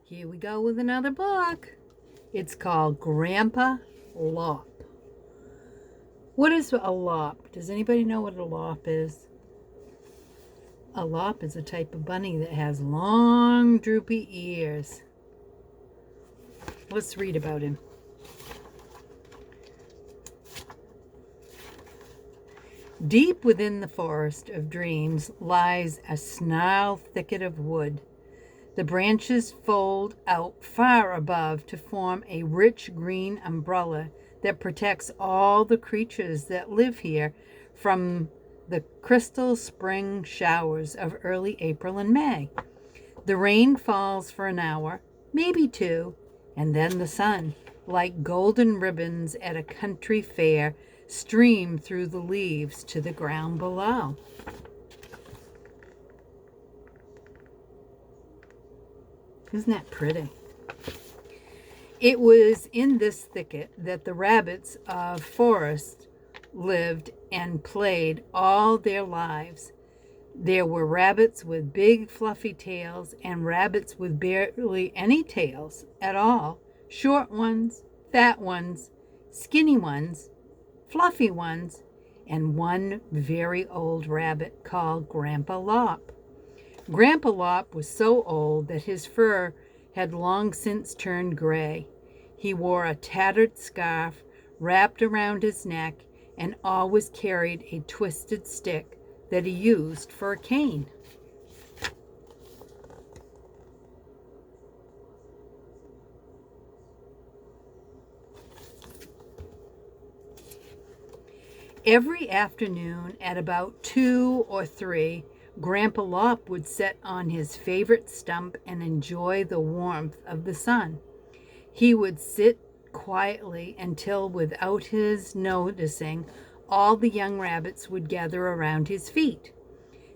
Here we go with another book. It's called Grampa-Lop. What is a lop? Does anybody know what a lop is? A lop is a type of bunny that has long, droopy ears. Let's read about him. Deep within the forest of dreams lies a snarled thicket of wood. The branches fold out far above to form a rich green umbrella that protects all the creatures that live here from the crystal spring showers of early April and May. The rain falls for an hour, maybe two, and then the sun, like golden ribbons at a country fair, stream through the leaves to the ground below. Isn't that pretty? It was in this thicket that the rabbits of forest lived and played all their lives. There were rabbits with big fluffy tails and rabbits with barely any tails at all. Short ones, fat ones, skinny ones, fluffy ones, and one very old rabbit called Grampa-Lop. Grampa-Lop was so old that his fur had long since turned gray. He wore a tattered scarf wrapped around his neck and always carried a twisted stick that he used for a cane. Every afternoon at about 2 or 3, Grampa-Lop would sit on his favorite stump and enjoy the warmth of the sun. He would sit quietly until, without his noticing, all the young rabbits would gather around his feet.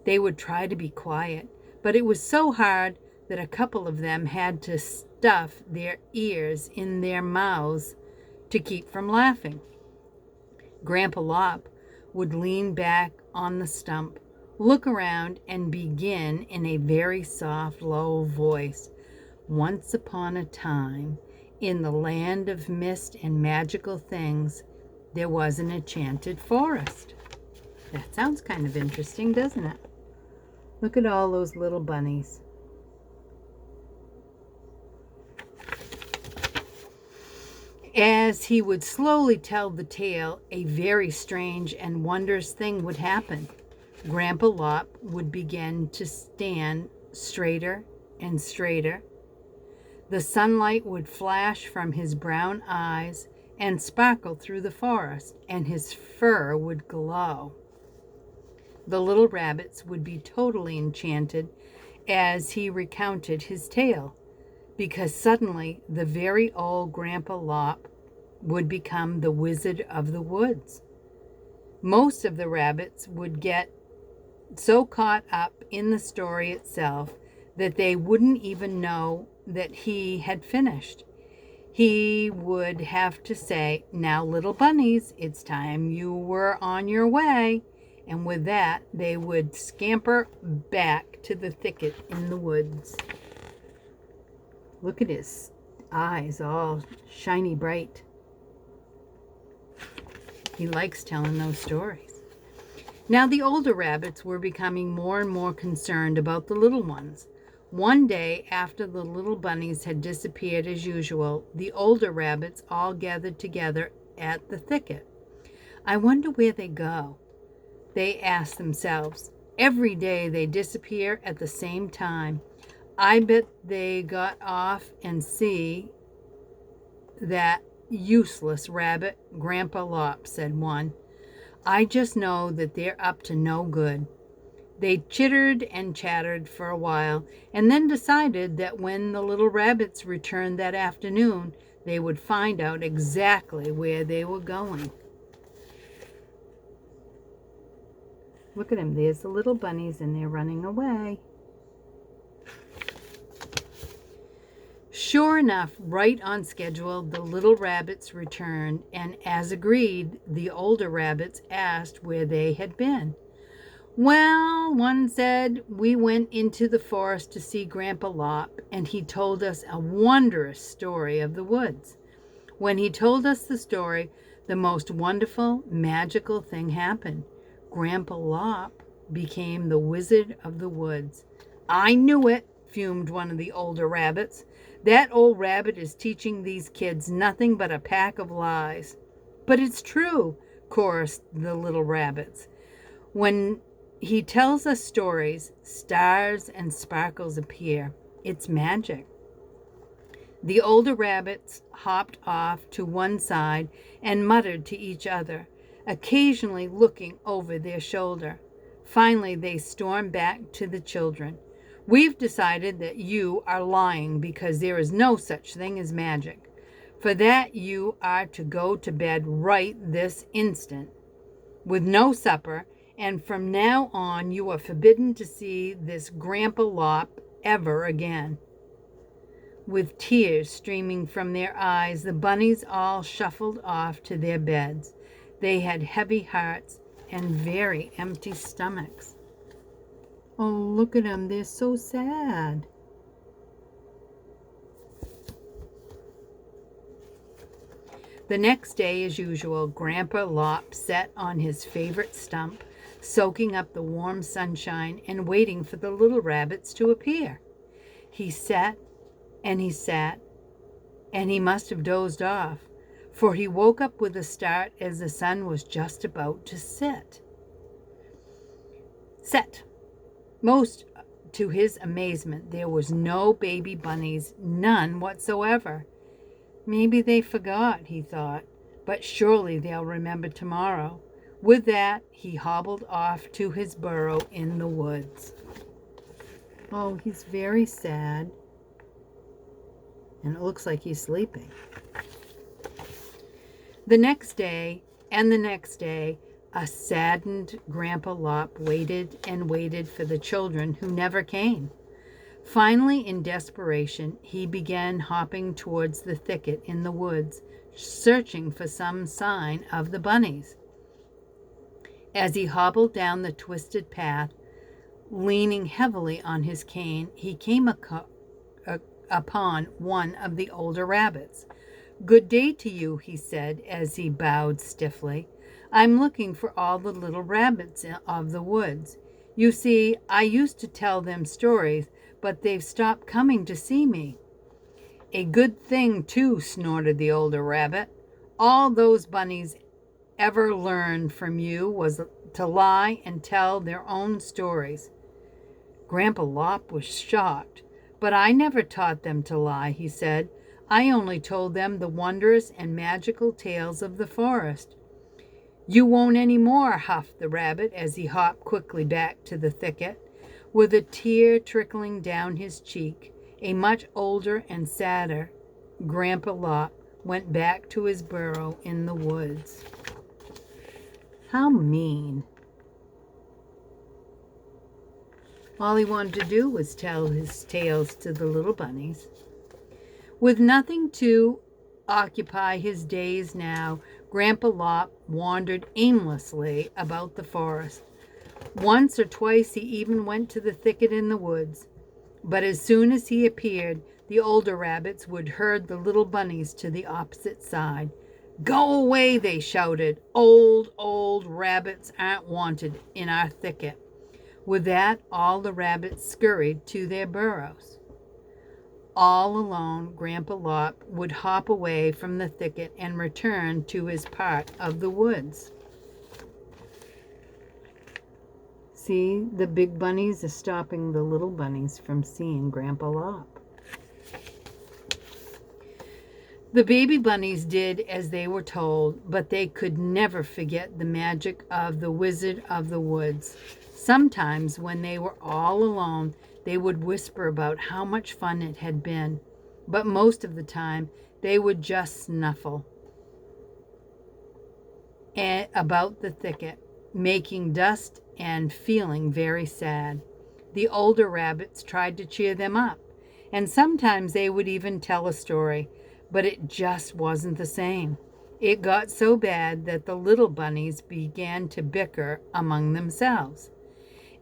They would try to be quiet, but it was so hard that a couple of them had to stuff their ears in their mouths to keep from laughing. Grampa-Lop would lean back on the stump, look around, and begin in a very soft, low voice. Once upon a time, in the land of mist and magical things, there was an enchanted forest. That sounds kind of interesting, doesn't it? Look at all those little bunnies. As he would slowly tell the tale, a very strange and wondrous thing would happen. Grampa-Lop would begin to stand straighter and straighter. The sunlight would flash from his brown eyes and sparkle through the forest, and his fur would glow. The little rabbits would be totally enchanted as he recounted his tale, because suddenly the very old Grampa-Lop would become the Wizard of the Woods. Most of the rabbits would get so caught up in the story itself that they wouldn't even know that he had finished. He would have to say, "Now, little bunnies, it's time you were on your way." And with that, they would scamper back to the thicket in the woods. Look at his eyes, all shiny bright. He likes telling those stories. Now the older rabbits were becoming more and more concerned about the little ones. One day, after the little bunnies had disappeared as usual, the older rabbits all gathered together at the thicket. "I wonder where they go," they asked themselves. "Every day they disappear at the same time. I bet they got off and see that useless rabbit, Grampa-Lop," said one. "I just know that they're up to no good." They chittered and chattered for a while, and then decided that when the little rabbits returned that afternoon, they would find out exactly where they were going. Look at them. There's the little bunnies, and they're running away. Sure enough, right on schedule, the little rabbits returned, and as agreed, the older rabbits asked where they had been. Well, one said, we went into the forest to see Grampa-Lop, and he told us a wondrous story of the woods. When he told us the story, the most wonderful, magical thing happened. Grampa-Lop became the wizard of the woods. I knew it, fumed one of the older rabbits. That old rabbit is teaching these kids nothing but a pack of lies. But it's true, chorused the little rabbits. When he tells us stories, stars and sparkles appear. It's magic. The older rabbits hopped off to one side and muttered to each other, occasionally looking over their shoulder. Finally, they stormed back to the children. We've decided that you are lying because there is no such thing as magic. For that, you are to go to bed right this instant, with no supper, and from now on you are forbidden to see this Grampa-Lop ever again. With tears streaming from their eyes, the bunnies all shuffled off to their beds. They had heavy hearts and very empty stomachs. Oh, look at them. They're so sad. The next day, as usual, Grampa-Lop sat on his favorite stump, soaking up the warm sunshine and waiting for the little rabbits to appear. He sat and he sat, and he must have dozed off, for he woke up with a start as the sun was just about to set. Most to his amazement, there was no baby bunnies, none whatsoever. Maybe they forgot, he thought, but surely they'll remember tomorrow. With that, he hobbled off to his burrow in the woods. Oh, he's very sad. And it looks like he's sleeping. The next day, and the next day, a saddened Grampa-Lop waited and waited for the children who never came. Finally, in desperation, he began hopping towards the thicket in the woods, searching for some sign of the bunnies. As he hobbled down the twisted path, leaning heavily on his cane, he came upon one of the older rabbits. "Good day to you," he said as he bowed stiffly. "I'm looking for all the little rabbits of the woods. You see, I used to tell them stories, but they've stopped coming to see me." "A good thing, too," snorted the older rabbit. "All those bunnies ever learned from you was to lie and tell their own stories." Grampa-Lop was shocked. "But I never taught them to lie," he said. "I only told them the wondrous and magical tales of the forest." "You won't any more," huffed the rabbit as he hopped quickly back to the thicket. With a tear trickling down his cheek, a much older and sadder Grampa-Lop went back to his burrow in the woods. How mean. All he wanted to do was tell his tales to the little bunnies. With nothing to occupy his days now, Grampa-Lop wandered aimlessly about the forest. Once or twice he even went to the thicket in the woods. But as soon as he appeared, the older rabbits would herd the little bunnies to the opposite side. "Go away," they shouted. Old rabbits aren't wanted in our thicket." With that, all the rabbits scurried to their burrows. All alone, Grampa-Lop would hop away from the thicket and return to his part of the woods. See, the big bunnies are stopping the little bunnies from seeing Grampa-Lop. The baby bunnies did as they were told, but they could never forget the magic of the Wizard of the Woods. Sometimes, when they were all alone, they would whisper about how much fun it had been, but most of the time they would just snuffle about the thicket, making dust and feeling very sad. The older rabbits tried to cheer them up, and sometimes they would even tell a story, but it just wasn't the same. It got so bad that the little bunnies began to bicker among themselves.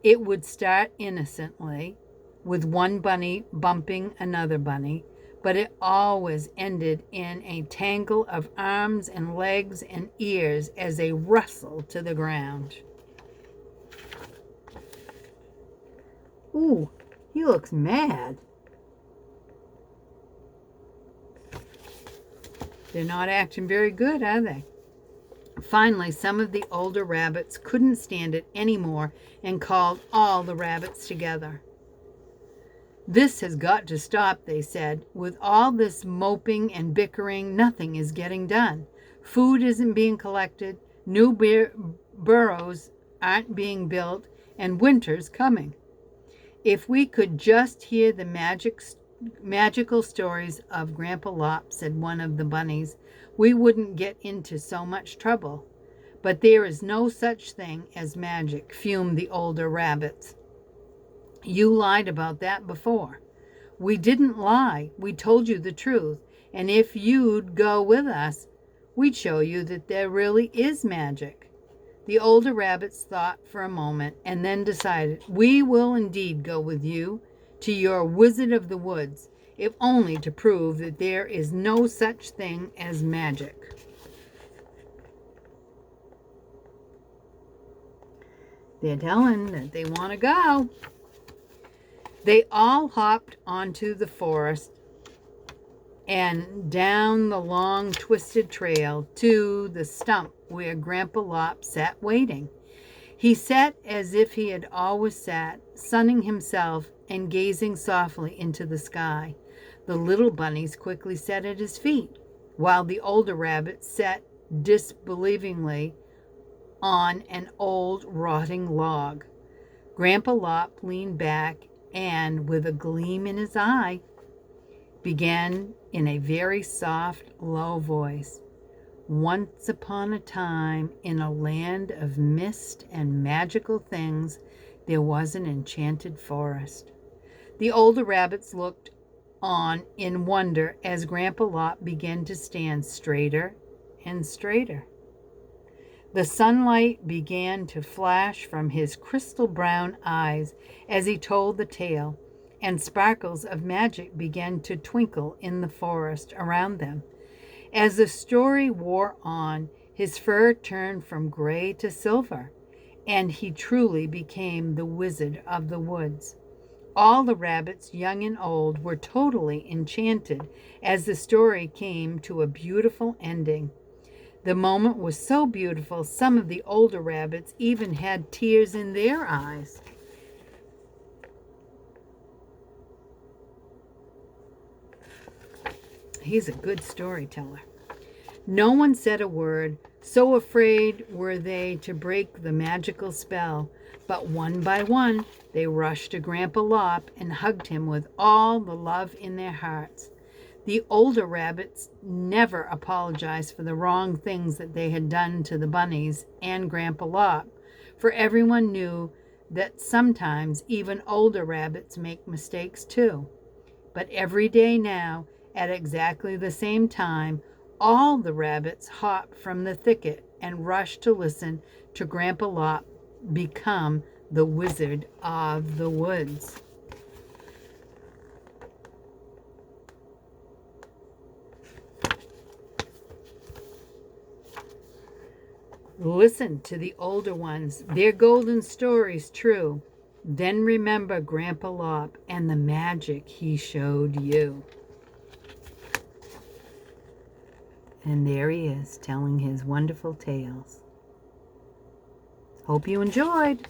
It would start innocently, with one bunny bumping another bunny, but it always ended in a tangle of arms and legs and ears as they rustled to the ground. Ooh, he looks mad. They're not acting very good, are they? Finally, some of the older rabbits couldn't stand it anymore and called all the rabbits together. "This has got to stop," they said. "With all this moping and bickering, nothing is getting done. Food isn't being collected, new burrows aren't being built, and winter's coming. If we could just hear the magical stories of Grampa-Lop," said one of the bunnies, "we wouldn't get into so much trouble." "But there is no such thing as magic," fumed the older rabbits. "You lied about that before." "We didn't lie. We told you the truth. And if you'd go with us, we'd show you that there really is magic." The older rabbits thought for a moment and then decided, "We will indeed go with you to your Wizard of the Woods, if only to prove that there is no such thing as magic." They're telling that they want to go. They all hopped onto the forest and down the long twisted trail to the stump where Grampa-Lop sat waiting. He sat as if he had always sat, sunning himself and gazing softly into the sky. The little bunnies quickly sat at his feet, while the older rabbits sat disbelievingly on an old rotting log. Grampa-Lop leaned back and, with a gleam in his eye, began in a very soft, low voice. "Once upon a time, in a land of mist and magical things, there was an enchanted forest." The older rabbits looked on in wonder as Grampa-Lop began to stand straighter and straighter. The sunlight began to flash from his crystal brown eyes as he told the tale, and sparkles of magic began to twinkle in the forest around them. As the story wore on, his fur turned from gray to silver, and he truly became the Wizard of the Woods. All the rabbits, young and old, were totally enchanted as the story came to a beautiful ending. The moment was so beautiful, some of the older rabbits even had tears in their eyes. He's a good storyteller. No one said a word, so afraid were they to break the magical spell. But one by one, they rushed to Grampa-Lop and hugged him with all the love in their hearts. The older rabbits never apologized for the wrong things that they had done to the bunnies and Grampa-Lop, for everyone knew that sometimes even older rabbits make mistakes too. But every day now, at exactly the same time, all the rabbits hopped from the thicket and rushed to listen to Grampa-Lop become the Wizard of the Woods. Listen to the older ones, their golden stories true. Then remember Grampa-Lop and the magic he showed you. And there he is, telling his wonderful tales. Hope you enjoyed.